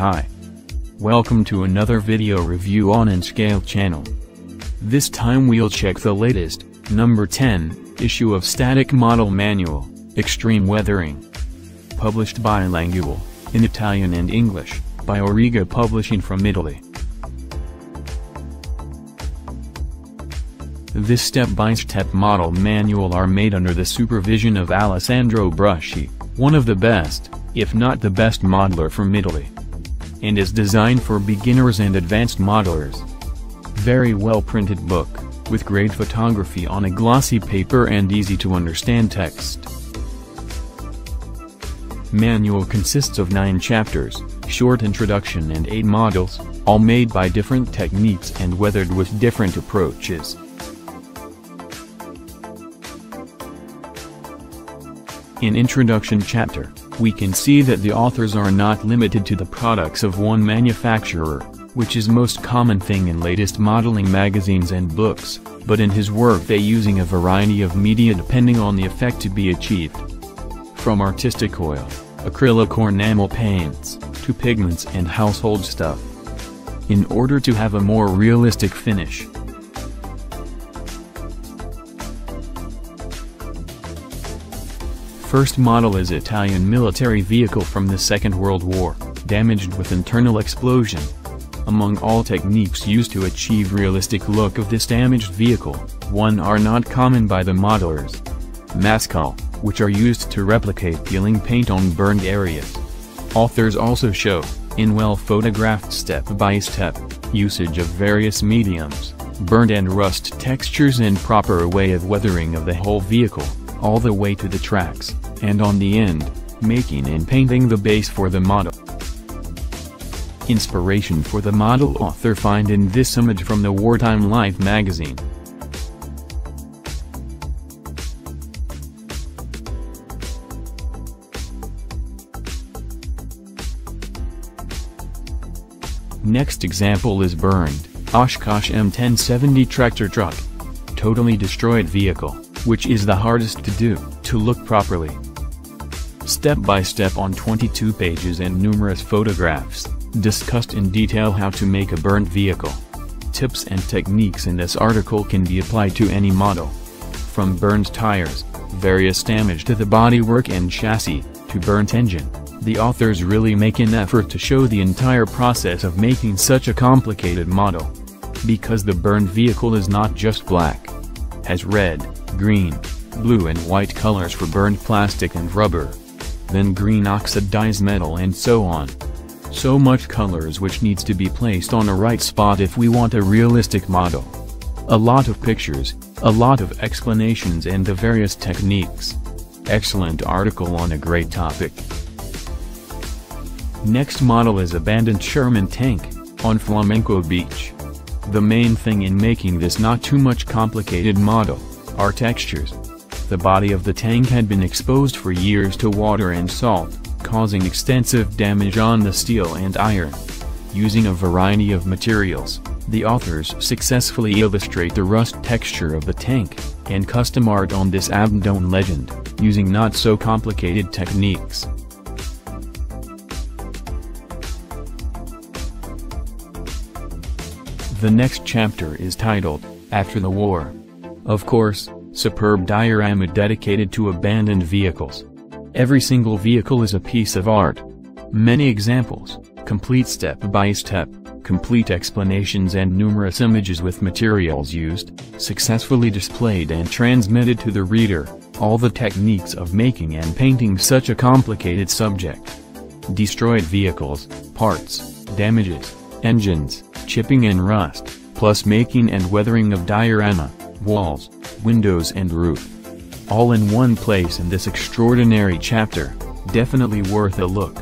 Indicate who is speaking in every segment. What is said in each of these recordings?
Speaker 1: Hi. Welcome to another video review on InScale channel. This time we'll check the latest, number 10, issue of Static Model Manual, Extreme Weathering. Published bilingual, in Italian and English, by Auriga Publishing from Italy. This step-by-step model manual are made under the supervision of Alessandro Bruschi, one of the best, if not the best modeler from Italy, and is designed for beginners and advanced modelers. Very well printed book, with great photography on a glossy paper and easy to understand text. Manual consists of 9 chapters, short introduction and 8 models, all made by different techniques and weathered with different approaches. In introduction chapter, we can see that the authors are not limited to the products of one manufacturer, which is most common thing in latest modeling magazines and books, but in his work they using a variety of media depending on the effect to be achieved. From artistic oil, acrylic or enamel paints, to pigments and household stuff, in order to have a more realistic finish. First model is Italian military vehicle from the Second World War, damaged with internal explosion. Among all techniques used to achieve realistic look of this damaged vehicle, one are not common by the modelers. Mascal, which are used to replicate peeling paint on burned areas. Authors also show, in well photographed step-by-step, usage of various mediums, burnt and rust textures and proper way of weathering of the whole vehicle, all the way to the tracks, and on the end, making and painting the base for the model. Inspiration for the model author find in this image from the Wartime Life magazine. Next example is burned, Oshkosh M1070 tractor truck. Totally destroyed vehicle, which is the hardest to do, to look properly. Step by step on 22 pages and numerous photographs, discussed in detail how to make a burnt vehicle. Tips and techniques in this article can be applied to any model. From burned tires, various damage to the bodywork and chassis, to burnt engine. The authors really make an effort to show the entire process of making such a complicated model. Because the burned vehicle is not just black. Has red, green, blue and white colors for burned plastic and rubber. Then green oxidized metal and so on. So much colors which needs to be placed on a right spot if we want a realistic model. A lot of pictures, a lot of explanations and the various techniques. Excellent article on a great topic. Next model is abandoned Sherman tank, on Flamenco Beach. The main thing in making this not too much complicated model, are textures. The body of the tank had been exposed for years to water and salt, causing extensive damage on the steel and iron. Using a variety of materials, the authors successfully illustrate the rust texture of the tank, and custom art on this abandoned legend, using not so complicated techniques. The next chapter is titled, After the War. Of course, superb diorama dedicated to abandoned vehicles. Every single vehicle is a piece of art. Many examples, complete step-by-step, complete explanations and numerous images with materials used, successfully displayed and transmitted to the reader, all the techniques of making and painting such a complicated subject. Destroyed vehicles, parts, damages, engines, chipping and rust, plus making and weathering of diorama, walls, windows and roof. All in one place in this extraordinary chapter, definitely worth a look.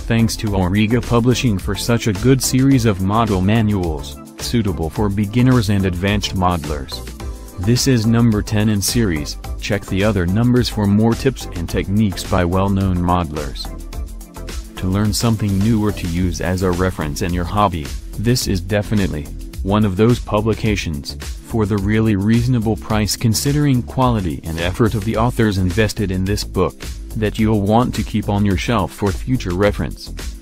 Speaker 1: Thanks to Auriga Publishing for such a good series of model manuals, suitable for beginners and advanced modelers. This is number 10 in series. Check the other numbers for more tips and techniques by well-known modelers. to learn something new or to use as a reference in your hobby, this is definitely one of those publications, for the really reasonable price considering quality and effort of the authors invested in this book, that you'll want to keep on your shelf for future reference.